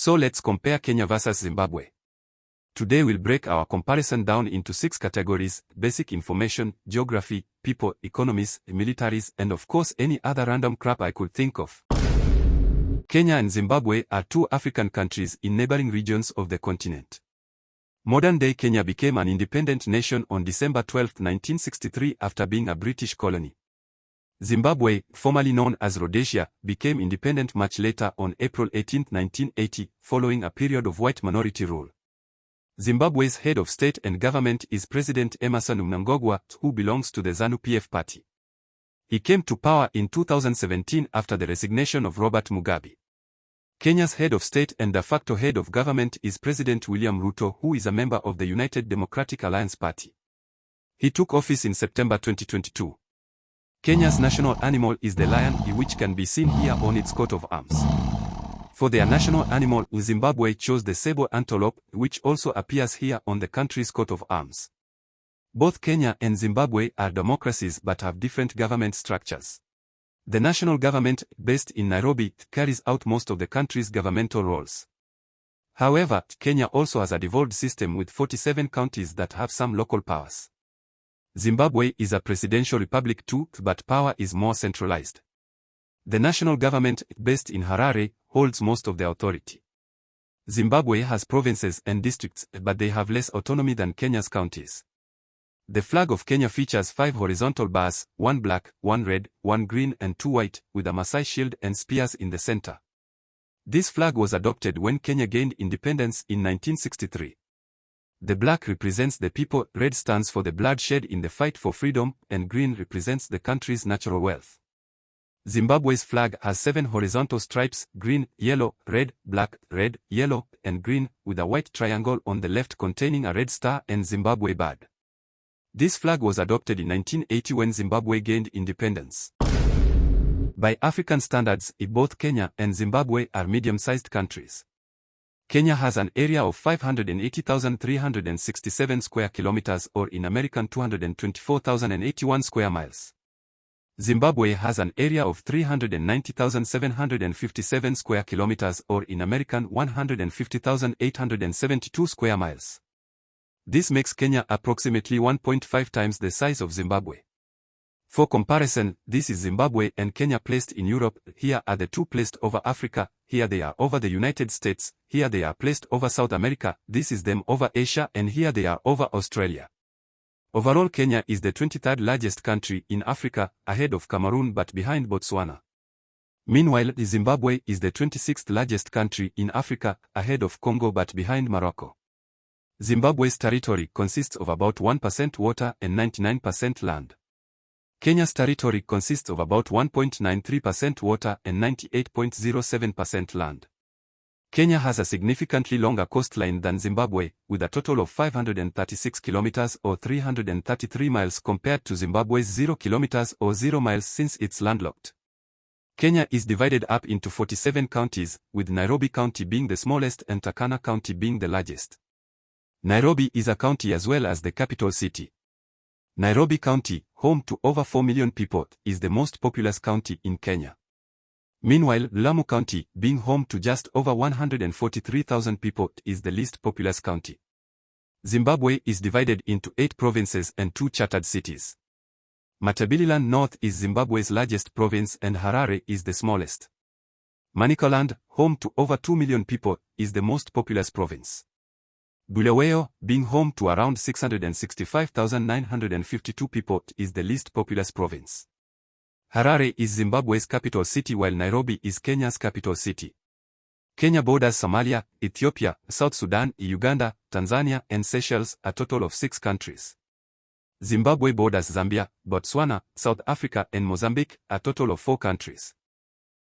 So let's compare Kenya versus Zimbabwe. Today we'll break our comparison down into 6 categories: basic information, geography, people, economies, militaries, and of course any other random crap I could think of. Kenya and Zimbabwe are 2 African countries in neighboring regions of the continent. Modern-day Kenya became an independent nation on December 12, 1963 after being a British colony. Zimbabwe, formerly known as Rhodesia, became independent much later on April 18, 1980, following a period of white minority rule. Zimbabwe's head of state and government is President Emmerson Mnangagwa, who belongs to the ZANU-PF party. He came to power in 2017 after the resignation of Robert Mugabe. Kenya's head of state and de facto head of government is President William Ruto, who is a member of the United Democratic Alliance Party. He took office in September 2022. Kenya's national animal is the lion, which can be seen here on its coat of arms. For their national animal, Zimbabwe chose the sable antelope, which also appears here on the country's coat of arms. Both Kenya and Zimbabwe are democracies but have different government structures. The national government, based in Nairobi, carries out most of the country's governmental roles. However, Kenya also has a devolved system with 47 counties that have some local powers. Zimbabwe is a presidential republic too, but power is more centralized. The national government, based in Harare, holds most of the authority. Zimbabwe has provinces and districts, but they have less autonomy than Kenya's counties. The flag of Kenya features 5 horizontal bars, 1 black, 1 red, 1 green and 2 white, with a Maasai shield and spears in the center. This flag was adopted when Kenya gained independence in 1963. The black represents the people, red stands for the blood shed in the fight for freedom, and green represents the country's natural wealth. Zimbabwe's flag has 7 horizontal stripes: green, yellow, red, black, red, yellow, and green, with a white triangle on the left containing a red star and Zimbabwe bird. This flag was adopted in 1980 when Zimbabwe gained independence. By African standards, both Kenya and Zimbabwe are medium-sized countries. Kenya has an area of 580,367 square kilometers, or in American 224,081 square miles. Zimbabwe has an area of 390,757 square kilometers, or in American 150,872 square miles. This makes Kenya approximately 1.5 times the size of Zimbabwe. For comparison, this is Zimbabwe and Kenya placed in Europe. Here are the 2 placed over Africa, here they are over the United States, here they are placed over South America, this is them over Asia, and here they are over Australia. Overall, Kenya is the 23rd largest country in Africa, ahead of Cameroon but behind Botswana. Meanwhile, Zimbabwe is the 26th largest country in Africa, ahead of Congo but behind Morocco. Zimbabwe's territory consists of about 1% water and 99% land. Kenya's territory consists of about 1.93% water and 98.07% land. Kenya has a significantly longer coastline than Zimbabwe, with a total of 536 kilometers or 333 miles compared to Zimbabwe's 0 kilometers or 0 miles since it's landlocked. Kenya is divided up into 47 counties, with Nairobi County being the smallest and Turkana County being the largest. Nairobi is a county as well as the capital city. Nairobi County, home to over 4 million people, is the most populous county in Kenya. Meanwhile, Lamu County, being home to just over 143,000 people, is the least populous county. Zimbabwe is divided into 8 provinces and 2 chartered cities. Matabeleland North is Zimbabwe's largest province and Harare is the smallest. Manicaland, home to over 2 million people, is the most populous province. Bulawayo, being home to around 665,952 people, is the least populous province. Harare is Zimbabwe's capital city while Nairobi is Kenya's capital city. Kenya borders Somalia, Ethiopia, South Sudan, Uganda, Tanzania, and Seychelles, a total of 6 countries. Zimbabwe borders Zambia, Botswana, South Africa, and Mozambique, a total of 4 countries.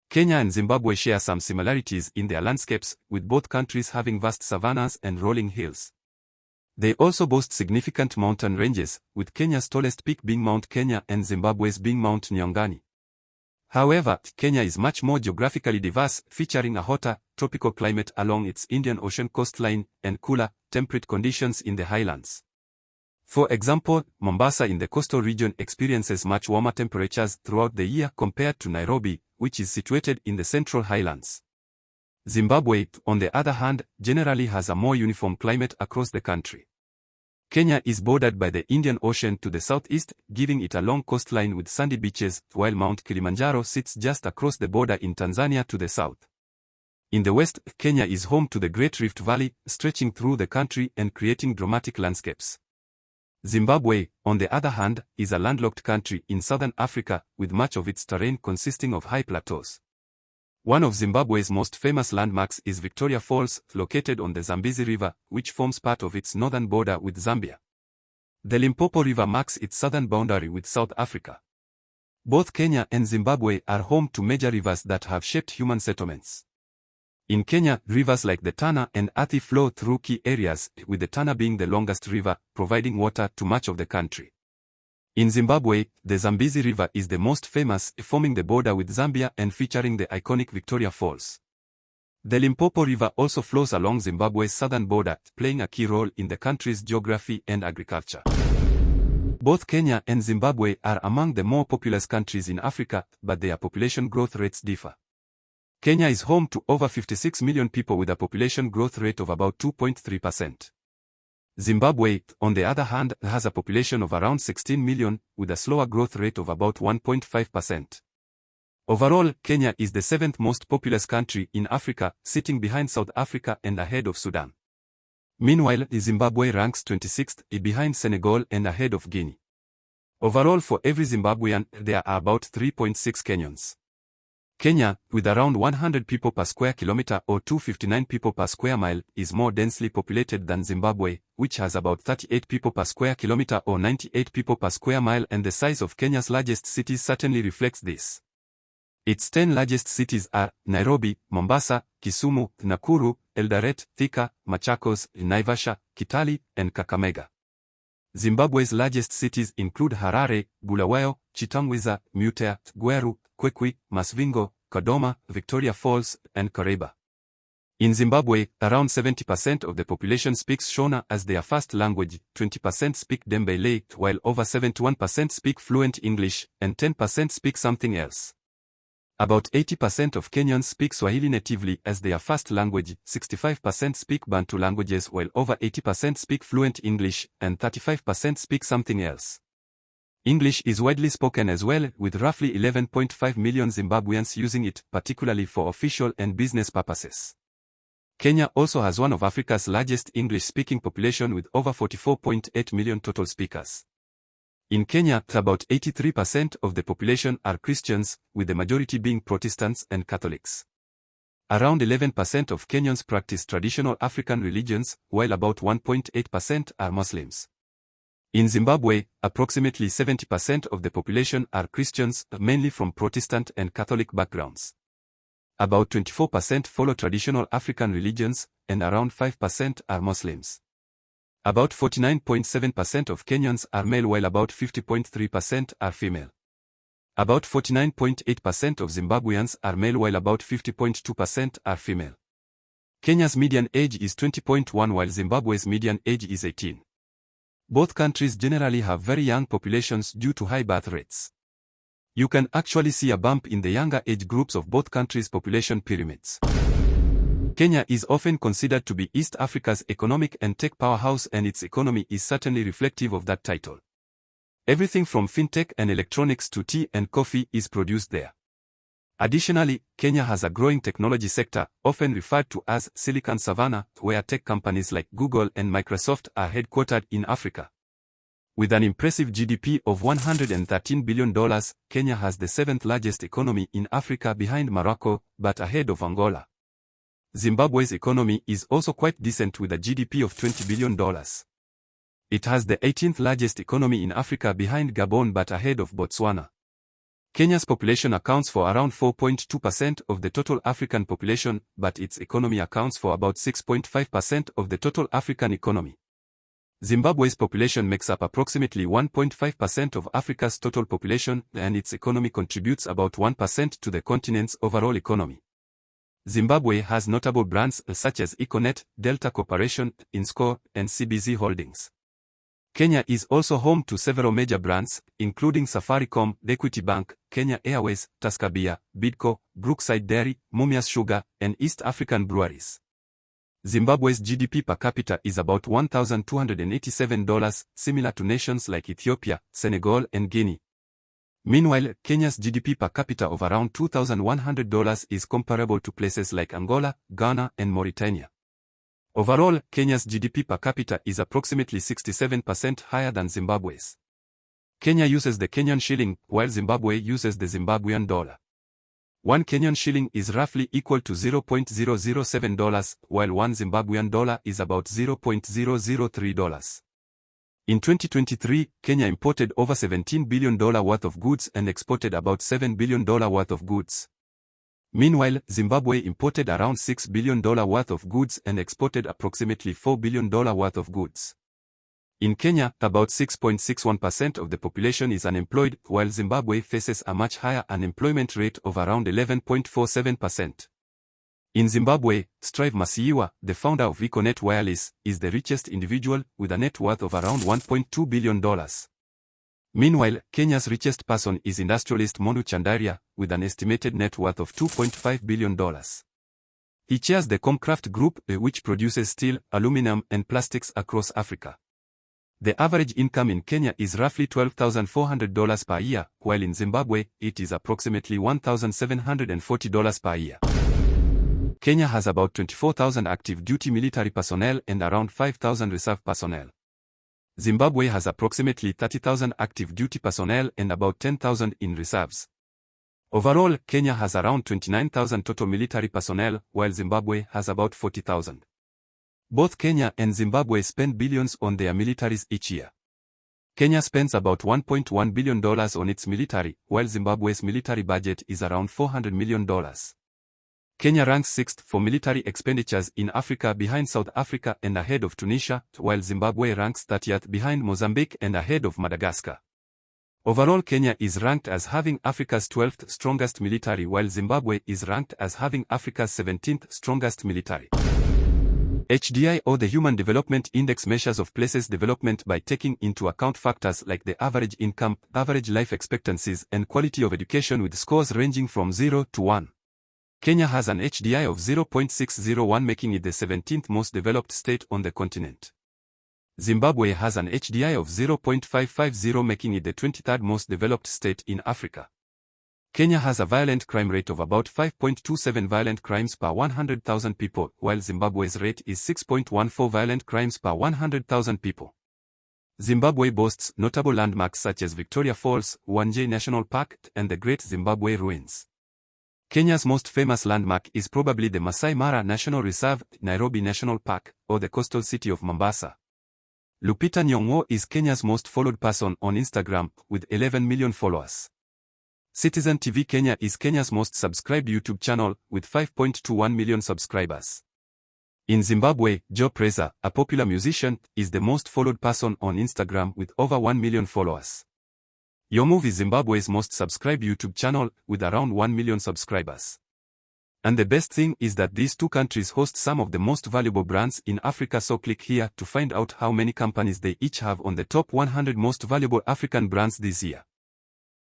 Kenya and Zimbabwe share some similarities in their landscapes, with both countries having vast savannas and rolling hills. They also boast significant mountain ranges, with Kenya's tallest peak being Mount Kenya and Zimbabwe's being Mount Nyongani. However, Kenya is much more geographically diverse, featuring a hotter, tropical climate along its Indian Ocean coastline, and cooler, temperate conditions in the highlands. For example, Mombasa in the coastal region experiences much warmer temperatures throughout the year compared to Nairobi, which is situated in the central highlands. Zimbabwe, on the other hand, generally has a more uniform climate across the country. Kenya is bordered by the Indian Ocean to the southeast, giving it a long coastline with sandy beaches, while Mount Kilimanjaro sits just across the border in Tanzania to the south. In the west, Kenya is home to the Great Rift Valley, stretching through the country and creating dramatic landscapes. Zimbabwe, on the other hand, is a landlocked country in southern Africa, with much of its terrain consisting of high plateaus. One of Zimbabwe's most famous landmarks is Victoria Falls, located on the Zambezi River, which forms part of its northern border with Zambia. The Limpopo River marks its southern boundary with South Africa. Both Kenya and Zimbabwe are home to major rivers that have shaped human settlements. In Kenya, rivers like the Tana and Athi flow through key areas, with the Tana being the longest river, providing water to much of the country. In Zimbabwe, the Zambezi River is the most famous, forming the border with Zambia and featuring the iconic Victoria Falls. The Limpopo River also flows along Zimbabwe's southern border, playing a key role in the country's geography and agriculture. Both Kenya and Zimbabwe are among the more populous countries in Africa, but their population growth rates differ. Kenya is home to over 56 million people with a population growth rate of about 2.3%. Zimbabwe, on the other hand, has a population of around 16 million, with a slower growth rate of about 1.5%. Overall, Kenya is the seventh most populous country in Africa, sitting behind South Africa and ahead of Sudan. Meanwhile, Zimbabwe ranks 26th, behind Senegal and ahead of Guinea. Overall, for every Zimbabwean, there are about 3.6 Kenyans. Kenya, with around 100 people per square kilometer or 259 people per square mile, is more densely populated than Zimbabwe, which has about 38 people per square kilometer or 98 people per square mile, and the size of Kenya's largest cities certainly reflects this. Its 10 largest cities are Nairobi, Mombasa, Kisumu, Nakuru, Eldoret, Thika, Machakos, Naivasha, Kitale, and Kakamega. Zimbabwe's largest cities include Harare, Bulawayo, Chitangwiza, Mutea, Gweru, Kwekwe, Masvingo, Kodoma, Victoria Falls, and Koreba. In Zimbabwe, around 70% of the population speaks Shona as their first language, 20% speak Dembele, while over 71% speak fluent English, and 10% speak something else. About 80% of Kenyans speak Swahili natively as their first language, 65% speak Bantu languages while over 80% speak fluent English, and 35% speak something else. English is widely spoken as well, with roughly 11.5 million Zimbabweans using it, particularly for official and business purposes. Kenya also has one of Africa's largest English-speaking population with over 44.8 million total speakers. In Kenya, about 83% of the population are Christians, with the majority being Protestants and Catholics. Around 11% of Kenyans practice traditional African religions, while about 1.8% are Muslims. In Zimbabwe, approximately 70% of the population are Christians, mainly from Protestant and Catholic backgrounds. About 24% follow traditional African religions, and around 5% are Muslims. About 49.7% of Kenyans are male while about 50.3% are female. About 49.8% of Zimbabweans are male while about 50.2% are female. Kenya's median age is 20.1 while Zimbabwe's median age is 18. Both countries generally have very young populations due to high birth rates. You can actually see a bump in the younger age groups of both countries' population pyramids. Kenya is often considered to be East Africa's economic and tech powerhouse, and its economy is certainly reflective of that title. Everything from fintech and electronics to tea and coffee is produced there. Additionally, Kenya has a growing technology sector, often referred to as Silicon Savannah, where tech companies like Google and Microsoft are headquartered in Africa. With an impressive GDP of $113 billion, Kenya has the seventh largest economy in Africa behind Morocco, but ahead of Angola. Zimbabwe's economy is also quite decent with a GDP of $20 billion. It has the 18th largest economy in Africa behind Gabon but ahead of Botswana. Kenya's population accounts for around 4.2% of the total African population, but its economy accounts for about 6.5% of the total African economy. Zimbabwe's population makes up approximately 1.5% of Africa's total population, and its economy contributes about 1% to the continent's overall economy. Zimbabwe has notable brands such as Econet, Delta Corporation, Inscore, and CBZ Holdings. Kenya is also home to several major brands, including Safaricom, Equity Bank, Kenya Airways, Tusker, Bidco, Brookside Dairy, Mumias Sugar, and East African breweries. Zimbabwe's GDP per capita is about $1,287, similar to nations like Ethiopia, Senegal, and Guinea. Meanwhile, Kenya's GDP per capita of around $2,100 is comparable to places like Angola, Ghana, and Mauritania. Overall, Kenya's GDP per capita is approximately 67% higher than Zimbabwe's. Kenya uses the Kenyan shilling, while Zimbabwe uses the Zimbabwean dollar. One Kenyan shilling is roughly equal to $0.007, while one Zimbabwean dollar is about $0.003. In 2023, Kenya imported over $17 billion worth of goods and exported about $7 billion worth of goods. Meanwhile, Zimbabwe imported around $6 billion worth of goods and exported approximately $4 billion worth of goods. In Kenya, about 6.61% of the population is unemployed, while Zimbabwe faces a much higher unemployment rate of around 11.47%. In Zimbabwe, Strive Masiyiwa, the founder of Econet Wireless, is the richest individual, with a net worth of around $1.2 billion. Meanwhile, Kenya's richest person is industrialist Monu Chandaria, with an estimated net worth of $2.5 billion. He chairs the Comcraft Group, which produces steel, aluminum, and plastics across Africa. The average income in Kenya is roughly $12,400 per year, while in Zimbabwe, it is approximately $1,740 per year. Kenya has about 24,000 active duty military personnel and around 5,000 reserve personnel. Zimbabwe has approximately 30,000 active duty personnel and about 10,000 in reserves. Overall, Kenya has around 29,000 total military personnel, while Zimbabwe has about 40,000. Both Kenya and Zimbabwe spend billions on their militaries each year. Kenya spends about $1.1 billion on its military, while Zimbabwe's military budget is around $400 million. Kenya ranks 6th for military expenditures in Africa behind South Africa and ahead of Tunisia, while Zimbabwe ranks 30th behind Mozambique and ahead of Madagascar. Overall, Kenya is ranked as having Africa's 12th strongest military, while Zimbabwe is ranked as having Africa's 17th strongest military. HDI, or the Human Development Index, measures of places' development by taking into account factors like the average income, average life expectancies, and quality of education, with scores ranging from 0 to 1. Kenya has an HDI of 0.601, making it the 17th most developed state on the continent. Zimbabwe has an HDI of 0.550, making it the 23rd most developed state in Africa. Kenya has a violent crime rate of about 5.27 violent crimes per 100,000 people, while Zimbabwe's rate is 6.14 violent crimes per 100,000 people. Zimbabwe boasts notable landmarks such as Victoria Falls, Wanje National Park, and the Great Zimbabwe Ruins. Kenya's most famous landmark is probably the Maasai Mara National Reserve, Nairobi National Park, or the coastal city of Mombasa. Lupita Nyong'o is Kenya's most followed person on Instagram, with 11 million followers. Citizen TV Kenya is Kenya's most subscribed YouTube channel, with 5.21 million subscribers. In Zimbabwe, Joe Preza, a popular musician, is the most followed person on Instagram with over 1 million followers. YoMove is Zimbabwe's most subscribed YouTube channel, with around 1 million subscribers. And the best thing is that these two countries host some of the most valuable brands in Africa, so click here to find out how many companies they each have on the top 100 most valuable African brands this year.